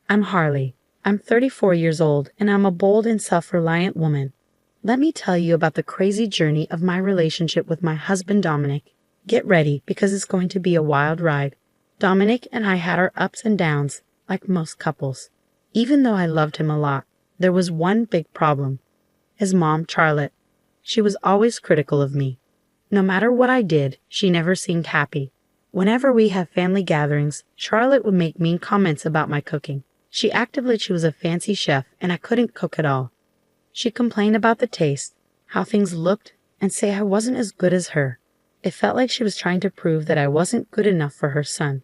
I'm Harley. I'm 34 years old, and I'm a bold and self-reliant woman. Let me tell you about the crazy journey of my relationship with my husband Dominic. Get ready, because it's going to be a wild ride. Dominic and I had our ups and downs, like most couples. Even though I loved him a lot, there was one big problem. His mom, Charlotte. She was always critical of me. No matter what I did, she never seemed happy. Whenever we had family gatherings, Charlotte would make mean comments about my cooking. She acted like she was a fancy chef and I couldn't cook at all. She complained about the taste, how things looked, and say I wasn't as good as her. It felt like she was trying to prove that I wasn't good enough for her son.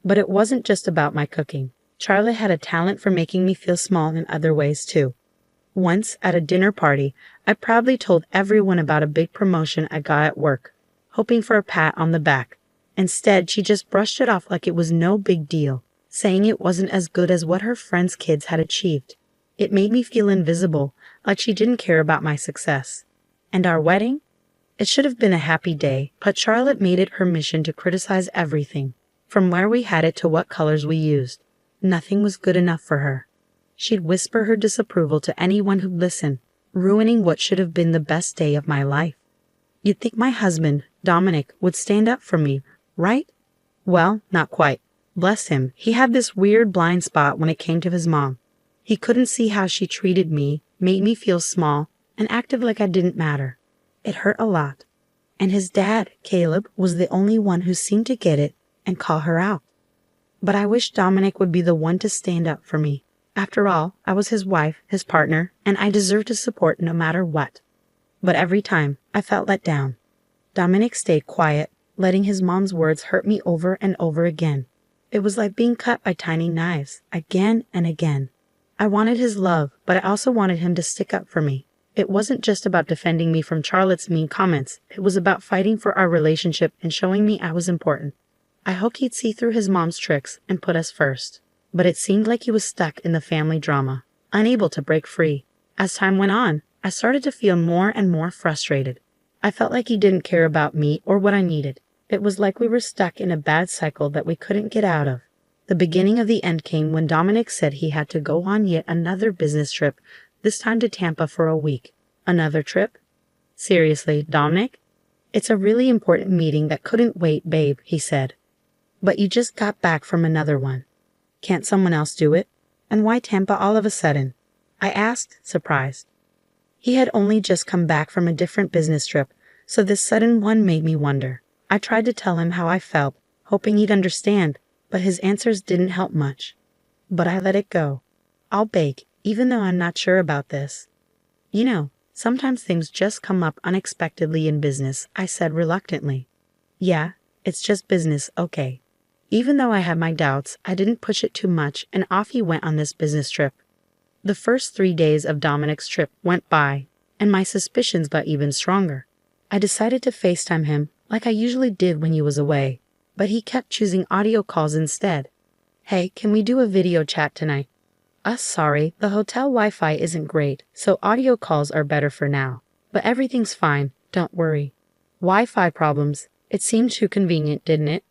But it wasn't just about my cooking. Charlotte had a talent for making me feel small in other ways too. Once, at a dinner party, I proudly told everyone about a big promotion I got at work, hoping for a pat on the back. Instead, she just brushed it off like it was no big deal, saying it wasn't as good as what her friends' kids had achieved. It made me feel invisible, like she didn't care about my success. And our wedding? It should have been a happy day, but Charlotte made it her mission to criticize everything, from where we had it to what colors we used. Nothing was good enough for her. She'd whisper her disapproval to anyone who'd listen, ruining what should have been the best day of my life. You'd think my husband, Dominic, would stand up for me, right? Well, not quite. Bless him, he had this weird blind spot when it came to his mom. He couldn't see how she treated me, made me feel small, and acted like I didn't matter. It hurt a lot. And his dad, Caleb, was the only one who seemed to get it and call her out. But I wish Dominic would be the one to stand up for me. After all, I was his wife, his partner, and I deserved his support no matter what. But every time, I felt let down. Dominic stayed quiet, letting his mom's words hurt me over and over again. It was like being cut by tiny knives, again and again. I wanted his love, but I also wanted him to stick up for me. It wasn't just about defending me from Charlotte's mean comments. It was about fighting for our relationship and showing me I was important. I hoped he'd see through his mom's tricks and put us first. But it seemed like he was stuck in the family drama, unable to break free. As time went on, I started to feel more and more frustrated. I felt like he didn't care about me or what I needed. It was like we were stuck in a bad cycle that we couldn't get out of. The beginning of the end came when Dominic said he had to go on yet another business trip, this time to Tampa for a week. Another trip? Seriously, Dominic? It's a really important meeting that couldn't wait, babe, he said. But you just got back from another one. Can't someone else do it? And why Tampa all of a sudden? I asked, surprised. He had only just come back from a different business trip, so this sudden one made me wonder. I tried to tell him how I felt, hoping he'd understand, but his answers didn't help much. But I let it go. I'll bake, even though I'm not sure about this. You know, sometimes things just come up unexpectedly in business, I said reluctantly. Yeah, it's just business, okay. Even though I had my doubts, I didn't push it too much, and off he went on this business trip. The first 3 days of Dominic's trip went by, and my suspicions got even stronger. I decided to FaceTime him, like I usually did when he was away, but he kept choosing audio calls instead. Hey, can we do a video chat tonight? Sorry, the hotel Wi-Fi isn't great, so audio calls are better for now. But everything's fine, don't worry. Wi-Fi problems. It seemed too convenient, didn't it?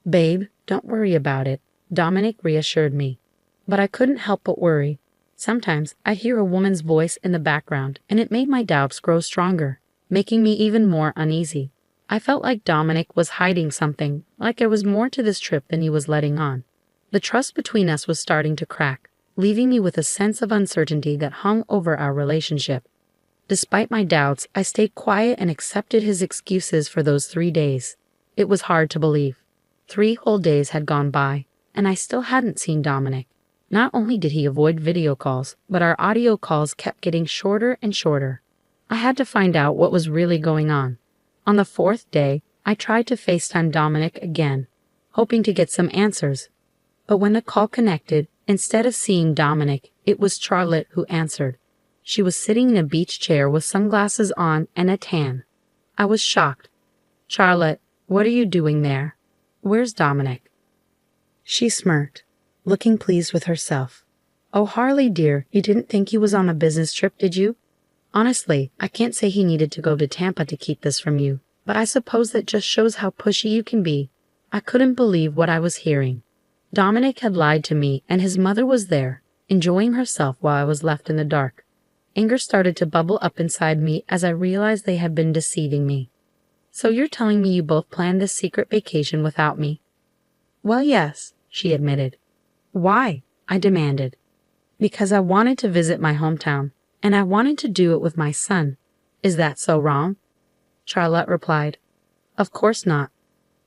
Babe, don't worry about it, Dominic reassured me. But I couldn't help but worry. Sometimes I hear a woman's voice in the background, and it made my doubts grow stronger, making me even more uneasy. I felt like Dominic was hiding something, like there was more to this trip than he was letting on. The trust between us was starting to crack, leaving me with a sense of uncertainty that hung over our relationship. Despite my doubts, I stayed quiet and accepted his excuses for those 3 days. It was hard to believe. 3 whole days had gone by, and I still hadn't seen Dominic. Not only did he avoid video calls, but our audio calls kept getting shorter and shorter. I had to find out what was really going on. On the 4th day, I tried to FaceTime Dominic again, hoping to get some answers. But when the call connected, instead of seeing Dominic, it was Charlotte who answered. She was sitting in a beach chair with sunglasses on and a tan. I was shocked. Charlotte, what are you doing there? Where's Dominic? She smirked, looking pleased with herself. Oh, Harley dear, you didn't think he was on a business trip, did you? Honestly, I can't say he needed to go to Tampa to keep this from you, but I suppose that just shows how pushy you can be. I couldn't believe what I was hearing. Dominic had lied to me, and his mother was there, enjoying herself while I was left in the dark. Anger started to bubble up inside me as I realized they had been deceiving me. So you're telling me you both planned this secret vacation without me? Well, yes, she admitted. Why? I demanded. Because I wanted to visit my hometown, and I wanted to do it with my son. Is that so wrong? Charlotte replied. Of course not.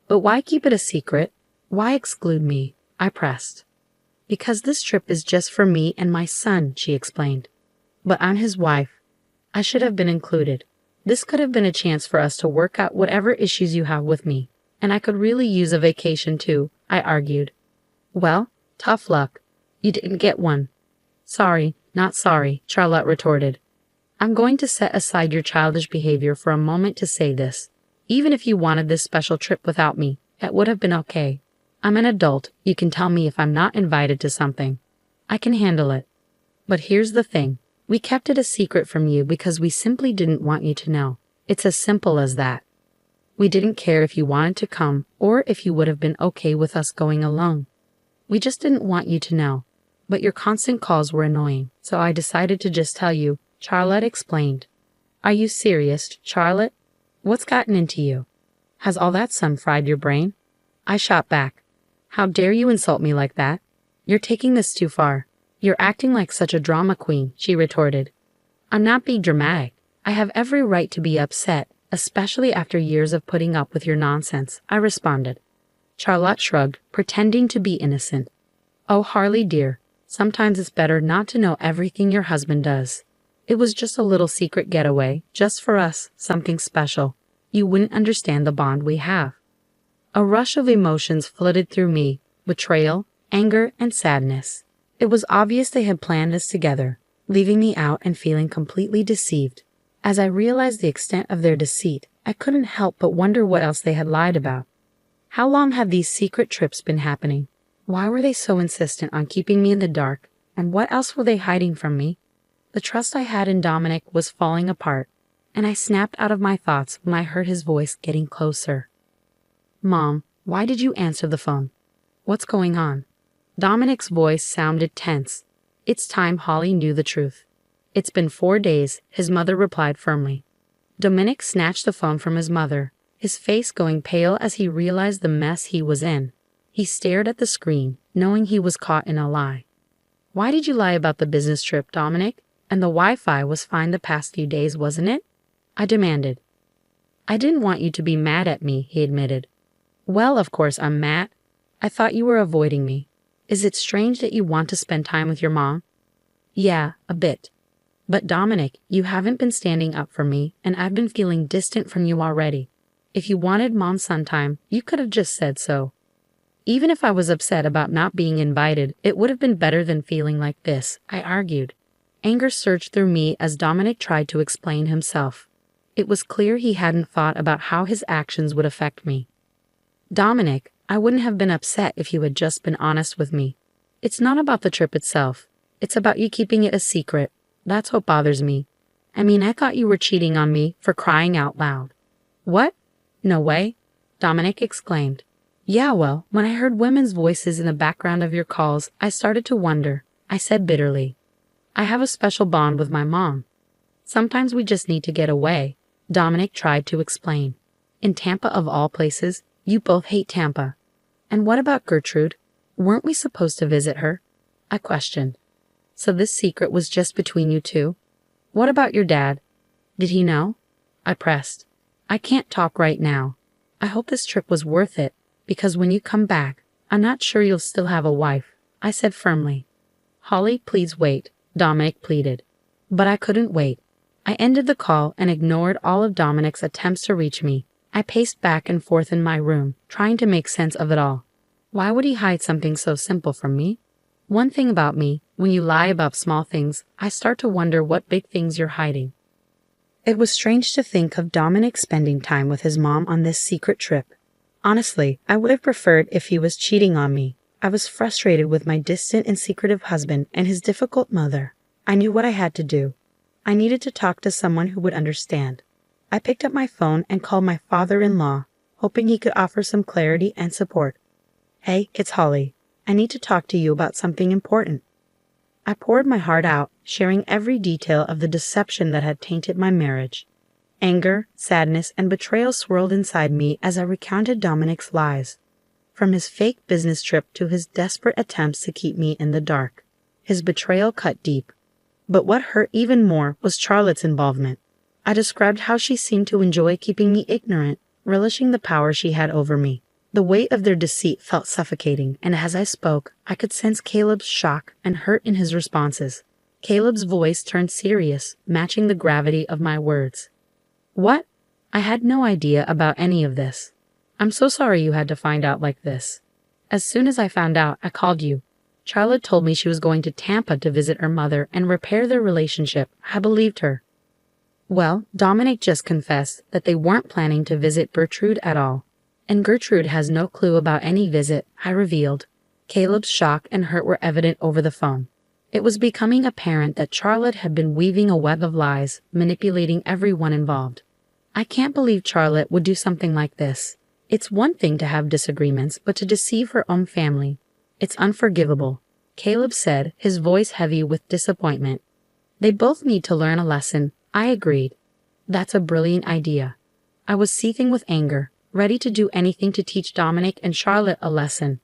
But why keep it a secret? Why exclude me? I pressed. Because this trip is just for me and my son, she explained. But I'm his wife. I should have been included. This could have been a chance for us to work out whatever issues you have with me, and I could really use a vacation too, I argued. Well, tough luck. You didn't get one. Sorry, not sorry, Charlotte retorted. I'm going to set aside your childish behavior for a moment to say this. Even if you wanted this special trip without me, it would have been okay. I'm an adult. You can tell me if I'm not invited to something. I can handle it. But here's the thing. We kept it a secret from you because we simply didn't want you to know. It's as simple as that. We didn't care if you wanted to come or if you would have been okay with us going alone. We just didn't want you to know. But your constant calls were annoying, so I decided to just tell you, Charlotte explained. Are you serious, Charlotte? What's gotten into you? Has all that sun fried your brain? I shot back. How dare you insult me like that? You're taking this too far. You're acting like such a drama queen, she retorted. I'm not being dramatic. I have every right to be upset, especially after years of putting up with your nonsense, I responded. Charlotte shrugged, pretending to be innocent. Oh, Harley dear, sometimes it's better not to know everything your husband does. It was just a little secret getaway, just for us, something special. You wouldn't understand the bond we have. A rush of emotions flooded through me, betrayal, anger, and sadness. It was obvious they had planned this together, leaving me out and feeling completely deceived. As I realized the extent of their deceit, I couldn't help but wonder what else they had lied about. How long had these secret trips been happening? Why were they so insistent on keeping me in the dark, and what else were they hiding from me? The trust I had in Dominic was falling apart, and I snapped out of my thoughts when I heard his voice getting closer. Mom, why did you answer the phone? What's going on? Dominic's voice sounded tense. It's time Holly knew the truth. It's been 4 days, his mother replied firmly. Dominic snatched the phone from his mother, his face going pale as he realized the mess he was in. He stared at the screen, knowing he was caught in a lie. Why did you lie about the business trip, Dominic? And the Wi-Fi was fine the past few days, wasn't it? I demanded. I didn't want you to be mad at me, he admitted. Well, of course I'm mad. I thought you were avoiding me. Is it strange that you want to spend time with your mom? Yeah, a bit. But Dominic, you haven't been standing up for me, and I've been feeling distant from you already. If you wanted mom-son time, you could have just said so. Even if I was upset about not being invited, it would have been better than feeling like this, I argued. Anger surged through me as Dominic tried to explain himself. It was clear he hadn't thought about how his actions would affect me. Dominic, I wouldn't have been upset if you had just been honest with me. It's not about the trip itself. It's about you keeping it a secret. That's what bothers me. I mean, I thought you were cheating on me, for crying out loud. What? No way, Dominic exclaimed. Yeah, well, when I heard women's voices in the background of your calls, I started to wonder, I said bitterly. I have a special bond with my mom. Sometimes we just need to get away, Dominic tried to explain. In Tampa of all places, you both hate Tampa. And what about Gertrude? Weren't we supposed to visit her? I questioned. So this secret was just between you two? What about your dad? Did he know? I pressed. I can't talk right now. I hope this trip was worth it, because when you come back, I'm not sure you'll still have a wife, I said firmly. Holly, please wait, Dominic pleaded. But I couldn't wait. I ended the call and ignored all of Dominic's attempts to reach me. I paced back and forth in my room, trying to make sense of it all. Why would he hide something so simple from me? One thing about me, when you lie about small things, I start to wonder what big things you're hiding. It was strange to think of Dominic spending time with his mom on this secret trip. Honestly, I would have preferred if he was cheating on me. I was frustrated with my distant and secretive husband and his difficult mother. I knew what I had to do. I needed to talk to someone who would understand. I picked up my phone and called my father-in-law, hoping he could offer some clarity and support. Hey, it's Holly. I need to talk to you about something important." I poured my heart out, sharing every detail of the deception that had tainted my marriage. Anger, sadness, and betrayal swirled inside me as I recounted Dominic's lies. From his fake business trip to his desperate attempts to keep me in the dark. His betrayal cut deep. But what hurt even more was Charlotte's involvement. I described how she seemed to enjoy keeping me ignorant, relishing the power she had over me. The weight of their deceit felt suffocating, and as I spoke, I could sense Caleb's shock and hurt in his responses. Caleb's voice turned serious, matching the gravity of my words. "What? I had no idea about any of this. I'm so sorry you had to find out like this. As soon as I found out, I called you. Charlotte told me she was going to Tampa to visit her mother and repair their relationship. I believed her." Well, Dominic just confessed that they weren't planning to visit Gertrude at all. "And Gertrude has no clue about any visit," I revealed. Caleb's shock and hurt were evident over the phone. It was becoming apparent that Charlotte had been weaving a web of lies, manipulating everyone involved. I can't believe Charlotte would do something like this. It's one thing to have disagreements, but to deceive her own family. It's unforgivable, Caleb said, his voice heavy with disappointment. "They both need to learn a lesson," I agreed. "That's a brilliant idea." I was seething with anger, ready to do anything to teach Dominic and Charlotte a lesson.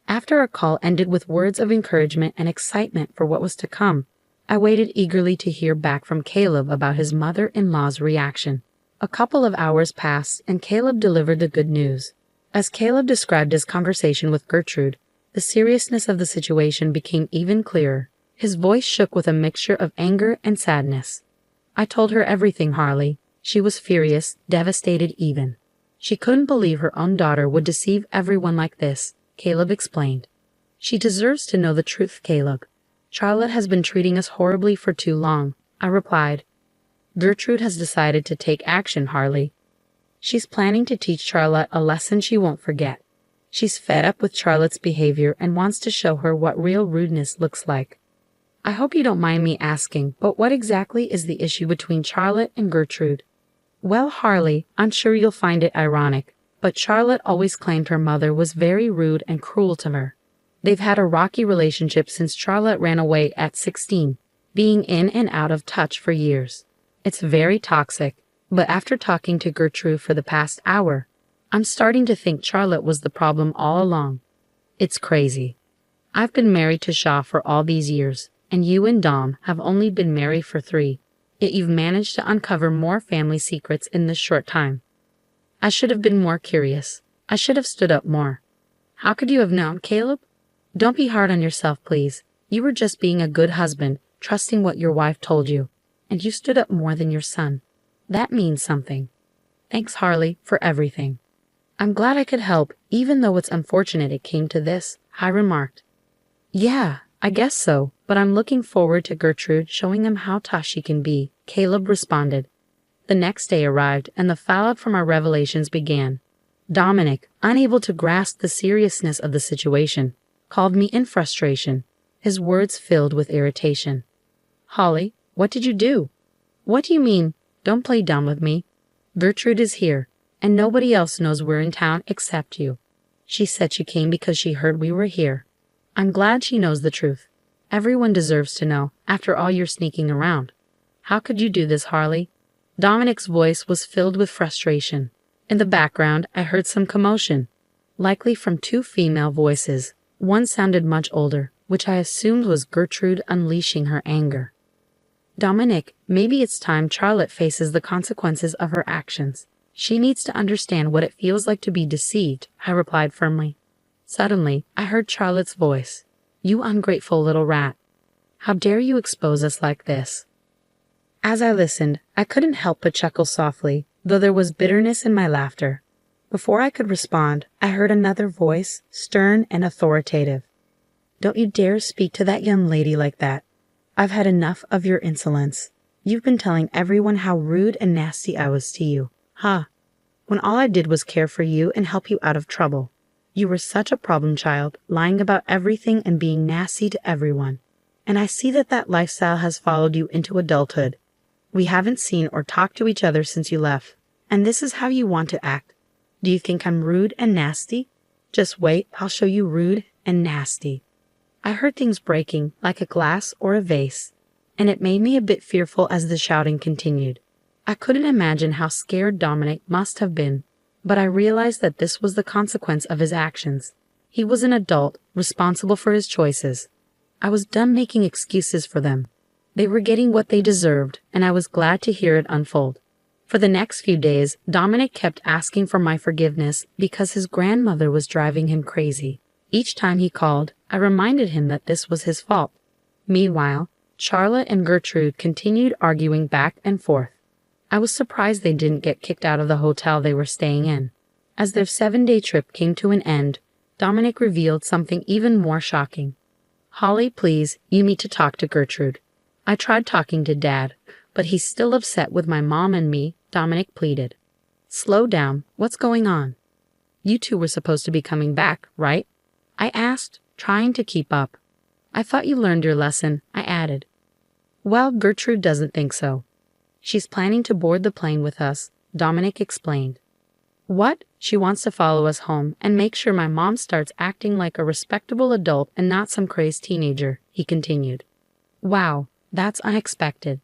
After our call ended with words of encouragement and excitement for what was to come, I waited eagerly to hear back from Caleb about his mother-in-law's reaction. A couple of hours passed, and Caleb delivered the good news. As Caleb described his conversation with Gertrude, the seriousness of the situation became even clearer. His voice shook with a mixture of anger and sadness. "I told her everything, Harley." She was furious, devastated even. She couldn't believe her own daughter would deceive everyone like this, Caleb explained. "She deserves to know the truth, Caleb. Charlotte has been treating us horribly for too long," I replied. "Gertrude has decided to take action, Harley. She's planning to teach Charlotte a lesson she won't forget. She's fed up with Charlotte's behavior and wants to show her what real rudeness looks like." I hope you don't mind me asking, but what exactly is the issue between Charlotte and Gertrude? "Well, Harley, I'm sure you'll find it ironic, but Charlotte always claimed her mother was very rude and cruel to her. They've had a rocky relationship since Charlotte ran away at 16, being in and out of touch for years. It's very toxic, but after talking to Gertrude for the past hour, I'm starting to think Charlotte was the problem all along. It's crazy. I've been married to Shaw for all these years, and you and Dom have only been married for 3. Yet you've managed to uncover more family secrets in this short time. I should have been more curious. I should have stood up more." "How could you have known, Caleb? Don't be hard on yourself, please. You were just being a good husband, trusting what your wife told you. And you stood up more than your son. That means something. Thanks, Harley, for everything." "I'm glad I could help, even though it's unfortunate it came to this," I remarked. "Yeah, I guess so, but I'm looking forward to Gertrude showing them how tough she can be," Caleb responded. The next day arrived, and the fallout from our revelations began. Dominic, unable to grasp the seriousness of the situation, called me in frustration, his words filled with irritation. "Holly, what did you do?" "What do you mean? Don't play dumb with me. Gertrude is here, and nobody else knows we're in town except you. She said she came because she heard we were here. I'm glad she knows the truth. Everyone deserves to know, after all your sneaking around. How could you do this, Harley?" Dominic's voice was filled with frustration. In the background, I heard some commotion, likely from 2 female voices. One sounded much older, which I assumed was Gertrude unleashing her anger. "Dominic, maybe it's time Charlotte faces the consequences of her actions. She needs to understand what it feels like to be deceived," I replied firmly. Suddenly, I heard Charlotte's voice. "You ungrateful little rat. How dare you expose us like this?" As I listened, I couldn't help but chuckle softly, though there was bitterness in my laughter. Before I could respond, I heard another voice, stern and authoritative. "Don't you dare speak to that young lady like that. I've had enough of your insolence. You've been telling everyone how rude and nasty I was to you. When all I did was care for you and help you out of trouble. You were such a problem child, lying about everything and being nasty to everyone. And I see that lifestyle has followed you into adulthood. We haven't seen or talked to each other since you left, and this is how you want to act. Do you think I'm rude and nasty? Just wait, I'll show you rude and nasty. I heard things breaking like a glass or a vase, and it made me a bit fearful as the shouting continued. I couldn't imagine how scared Dominic must have been, but I realized that this was the consequence of his actions. He was an adult, responsible for his choices. I was done making excuses for them. They were getting what they deserved, and I was glad to hear it unfold. For the next few days, Dominic kept asking for my forgiveness because his grandmother was driving him crazy. Each time he called, I reminded him that this was his fault. Meanwhile, Charlotte and Gertrude continued arguing back and forth. I was surprised they didn't get kicked out of the hotel they were staying in. As their 7-day trip came to an end, Dominic revealed something even more shocking. "Holly, please, you need to talk to Gertrude." I tried talking to Dad, but he's still upset with my mom and me, Dominic pleaded. "Slow down, what's going on? You two were supposed to be coming back, right?" I asked, trying to keep up. "I thought you learned your lesson," I added. "Well, Gertrude doesn't think so. She's planning to board the plane with us," Dominic explained. "What? She wants to follow us home and make sure my mom starts acting like a respectable adult and not some crazed teenager," he continued. "Wow, that's unexpected.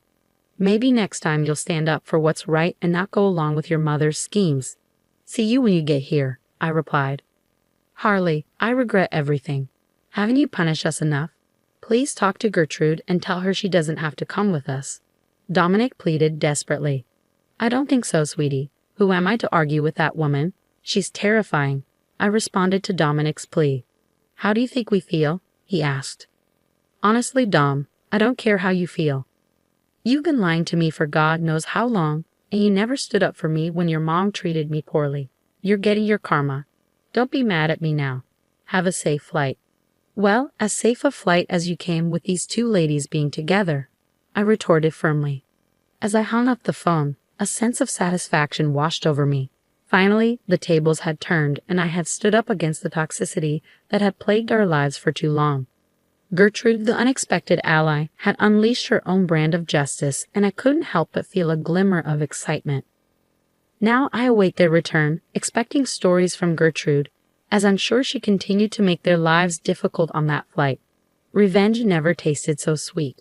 Maybe next time you'll stand up for what's right and not go along with your mother's schemes." "See you when you get here," I replied. "Harley, I regret everything. Haven't you punished us enough? Please talk to Gertrude and tell her she doesn't have to come with us," Dominic pleaded desperately. "I don't think so, sweetie. Who am I to argue with that woman? She's terrifying," I responded to Dominic's plea. "How do you think we feel?" he asked. "Honestly, Dom, I don't care how you feel. You've been lying to me for God knows how long, and you never stood up for me when your mom treated me poorly. You're getting your karma. Don't be mad at me now. Have a safe flight." "Well, as safe a flight as you came with these two ladies being together," I retorted firmly. As I hung up the phone, a sense of satisfaction washed over me. Finally, the tables had turned, and I had stood up against the toxicity that had plagued our lives for too long. Gertrude, the unexpected ally, had unleashed her own brand of justice, and I couldn't help but feel a glimmer of excitement. Now I await their return, expecting stories from Gertrude, as I'm sure she continued to make their lives difficult on that flight. Revenge never tasted so sweet.